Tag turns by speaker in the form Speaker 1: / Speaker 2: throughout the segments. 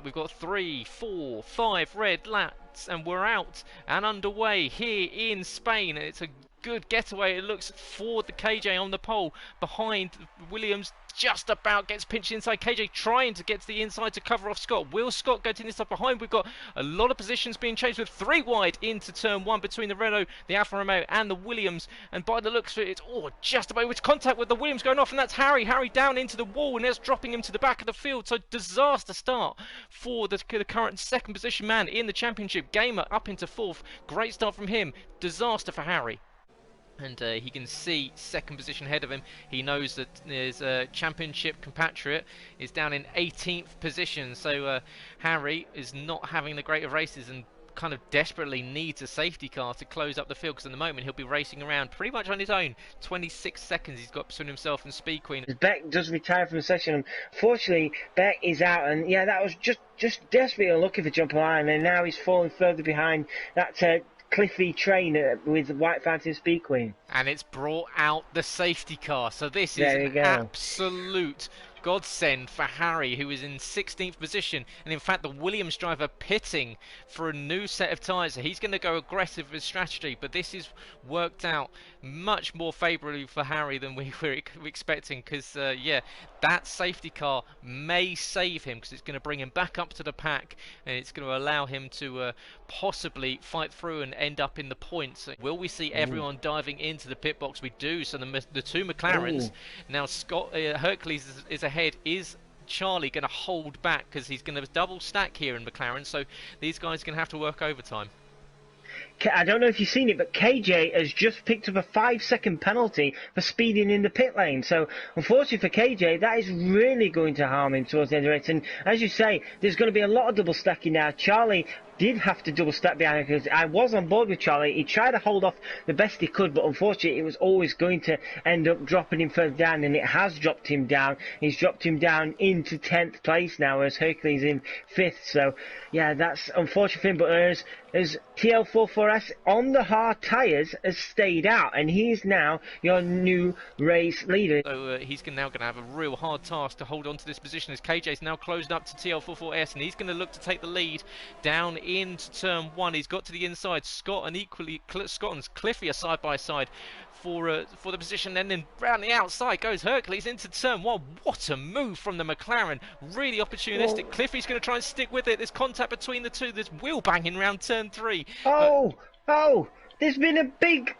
Speaker 1: We've got 3, 4, 5 red laps, and we're out and underway here in Spain. And it's a good getaway, it looks, for the KJ on the pole. Behind Williams, just about gets pinched inside. KJ trying to get to the inside to cover off Scott. Will Scott go to the inside behind? We've got a lot of positions being changed with 3 wide into turn 1 between the Renault, the Alfa Romeo and the Williams. And by the looks of it, it's just about with contact with the Williams going off, and that's Harry. Harry down into the wall, and that's dropping him to the back of the field. So disaster start for the current second position man in the championship. Gamer up into 4th. Great start from him. Disaster for Harry. And he can see second position ahead of him. He knows that his championship compatriot is down in 18th position. So Harry is not having the great of races and kind of desperately needs a safety car to close up the field, because at the moment he'll be racing around pretty much on his own. 26 seconds he's got between himself and Speed Queen.
Speaker 2: Beck does retire from the session. Unfortunately, Beck is out, and yeah, that was just desperately unlucky for jumping line, and now he's falling further behind that cliffy train with White Fountain Speed Queen.
Speaker 1: And it's brought out the safety car, so this is an absolute godsend for Harry, who is in 16th position, and in fact the Williams driver pitting for a new set of tyres. So he's going to go aggressive with strategy, but this is worked out much more favourably for Harry than we were expecting, because yeah, that safety car may save him, because it's going to bring him back up to the pack, and it's going to allow him to possibly fight through and end up in the points. Will we see everyone diving into the pit box? We do. So the 2 McLarens. Now Scott Hercules is ahead. Is Charlie going to hold back, because he's going to double stack here in McLaren? So these guys are going to have to work overtime.
Speaker 2: I don't know if you've seen it, but KJ has just picked up a 5-second penalty for speeding in the pit lane. So, unfortunately for KJ, that is really going to harm him towards the end of the race. And as you say, there's going to be a lot of double stacking now. Charlie did have to double stack behind him, because I was on board with Charlie. He tried to hold off the best he could, but unfortunately it was always going to end up dropping him further down, and it has dropped him down. He's dropped him down into 10th place now, as Hercules in 5th. So yeah, that's unfortunate for him, but as TL44S on the hard tyres has stayed out, and he's now your new race leader.
Speaker 1: So he's now going to have a real hard task to hold on to this position, as KJ's now closed up to TL44S, and he's going to look to take the lead down into turn 1. He's got to the inside. Scott and Cliffy are side by side for the position, and then round the outside goes Hercules into turn 1. What a move from the McLaren, really opportunistic. Cliffy's going to try and stick with it. There's contact between the two. There's wheel banging around turn 3.
Speaker 2: There's been a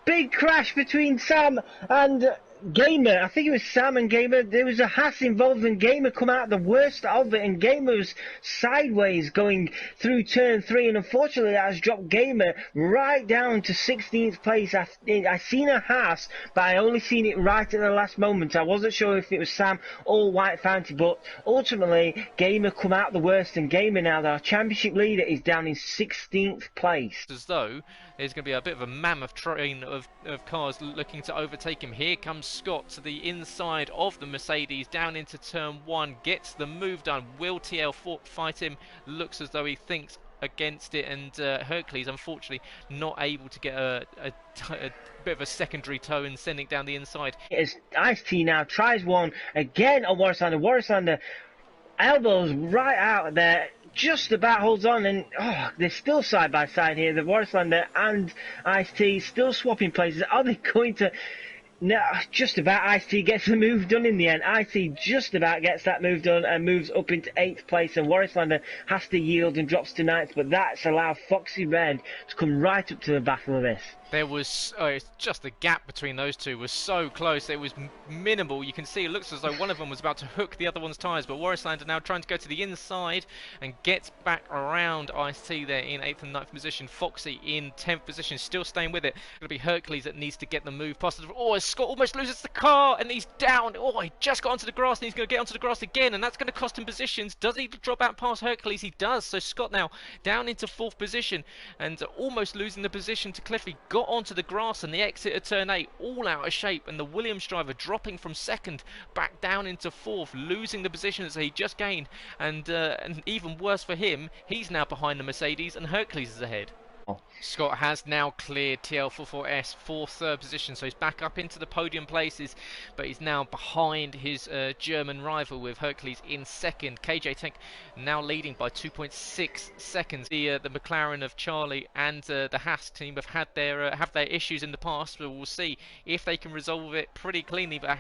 Speaker 2: big crash between Sam and Gamer. I think it was Sam and Gamer. There was a Haas involved, and Gamer come out the worst of it, and Gamer was sideways going through turn 3, and unfortunately that has dropped Gamer right down to 16th place. I seen a Haas, but I only seen it right at the last moment. I wasn't sure if it was Sam or White Fountain, but ultimately Gamer come out the worst, and Gamer now, our championship leader, is down in 16th place.
Speaker 1: As though there's going to be a bit of a mammoth train of cars looking to overtake him. Here comes Scott to the inside of the Mercedes, down into turn 1, gets the move done. Will TL fight him? Looks as though he thinks against it, and Hercules unfortunately not able to get a bit of a secondary toe and sending it down the inside.
Speaker 2: As Ice-T now tries one again on Warrislander. Warrislander elbows right out there, just about holds on, and they're still side by side here. The Warrislander and Ice-T still swapping places. Are they going to... No, just about. Ice-T gets the move done in the end. Ice-T just about gets that move done and moves up into 8th place, and Warrislander has to yield and drops to 9th, but that's allowed Foxy Red to come right up to the battle of this.
Speaker 1: There was just the gap between those two was so close. It was minimal. You can see it looks as though one of them was about to hook the other one's tyres, but Warrislander now trying to go to the inside and gets back around Ice-T there in 8th and 9th position. Foxy in 10th position, still staying with it. It's going to be Hercules that needs to get the move past the... Scott almost loses the car, and he's down. He just got onto the grass, and he's going to get onto the grass again, and that's going to cost him positions. Does he drop out past Hercules? He does. So Scott now down into 4th position and almost losing the position to Cliffy. Got onto the grass, and the exit of turn 8 all out of shape, and the Williams driver dropping from 2nd back down into 4th, losing the position that he just gained, and even worse for him, he's now behind the Mercedes and Hercules is ahead. Scott has now cleared TL44S for third position, so he's back up into the podium places, but he's now behind his German rival with Hercules in second. KJ Tank now leading by 2.6 seconds. The McLaren of Charlie and the Haas team have had their issues in the past, but we'll see if they can resolve it pretty cleanly. But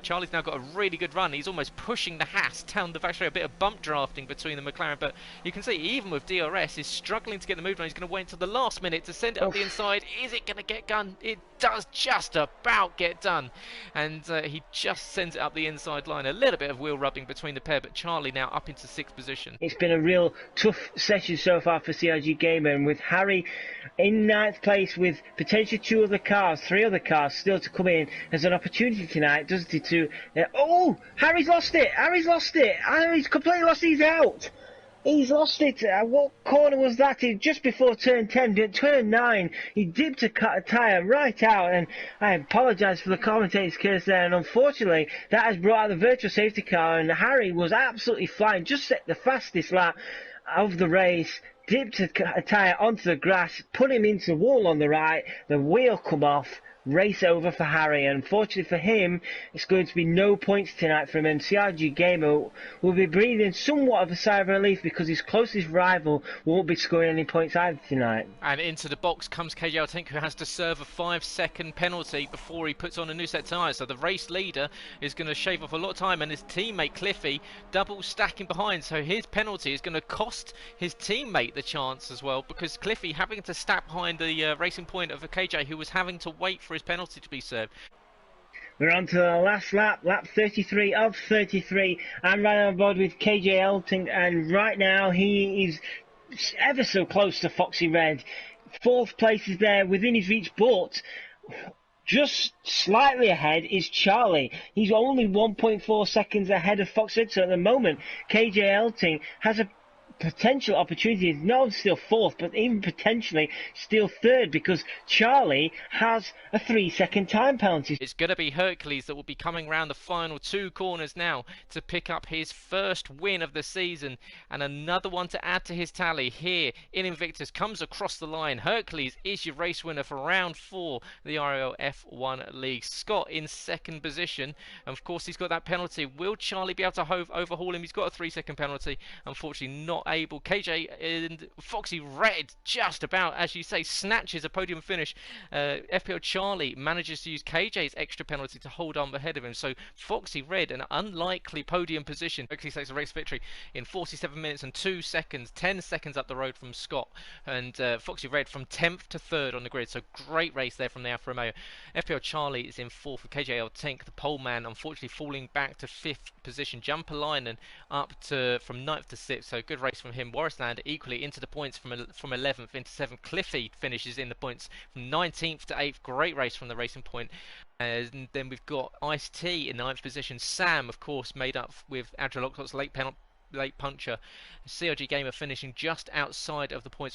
Speaker 1: Charlie's now got a really good run. He's almost pushing the Haas down the back straight. A bit of bump drafting between the McLaren, but you can see even with DRS, he's struggling to get the move on. He's going to wait until the last minute to send it up the inside. Is it going to get done? It does just about get done, and he just sends it up the inside line. A little bit of wheel rubbing between the pair, but Charlie now up into sixth position.
Speaker 2: It's been a real tough session so far for CRG Gamer, and with Harry in ninth place with potentially three other cars still to come in as an opportunity tonight, doesn't he? Oh, Harry's lost it! Harry's completely lost it. He's out! He's lost it. What corner was that? Just before turn 10, turn 9, he dipped a tyre right out, and I apologise for the commentator's curse there, and unfortunately that has brought out the virtual safety car, and Harry was absolutely flying, just set the fastest lap of the race, dipped a tyre onto the grass, put him into the wall on the right, the wheel come off, race over for Harry. Unfortunately for him, it's going to be no points tonight from him. CRG Gamer will be breathing somewhat of a sigh of relief because his closest rival won't be scoring any points either tonight.
Speaker 1: And into the box comes KJ Tank, who has to serve a 5-second penalty before he puts on a new set of tyres. So the race leader is going to shave off a lot of time, and his teammate Cliffy double stacking behind. So his penalty is going to cost his teammate the chance as well, because Cliffy having to stack behind the racing point of a KJ who was having to wait for his penalty to be served.
Speaker 2: We're on to the last lap, lap 33 of 33. I'm right on board with KJ Elting, and right now he is ever so close to Foxy Red. Fourth place is there within his reach, but just slightly ahead is Charlie. He's only 1.4 seconds ahead of Foxy Red, so at the moment KJ Elting has a potential opportunity, not still fourth, but even potentially still third, because Charlie has a 3-second time penalty.
Speaker 1: It's going to be Hercules that will be coming round the final two corners now to pick up his first win of the season, and another one to add to his tally here in Invictus comes across the line. Hercules is your race winner for round 4 of the IRL F1 League. Scott in second position, and of course he's got that penalty. Will Charlie be able to overhaul him? He's got a 3-second penalty, unfortunately not able. KJ and Foxy Red just about, as you say, snatches a podium finish. FPL Charlie manages to use KJ's extra penalty to hold on ahead of him. So Foxy Red, an unlikely podium position, quickly takes a race victory in 47 minutes and 2 seconds, 10 seconds up the road from Scott. And Foxy Red from 10th to 3rd on the grid. So great race there from the Alfa Romeo. FPL Charlie is in 4th with KJL Tink, the pole man, unfortunately falling back to 5th position. Jumper Linen up to from 9th to 6th. So good race from him. Warrisland equally into the points from 11th into 7th. Cliffy finishes in the points from 19th to 8th. Great race from the Racing Point. And then we've got Ice T in 9th position. Sam, of course, made up with Adrian Lockhart late puncher. CRG Gamer finishing just outside of the points with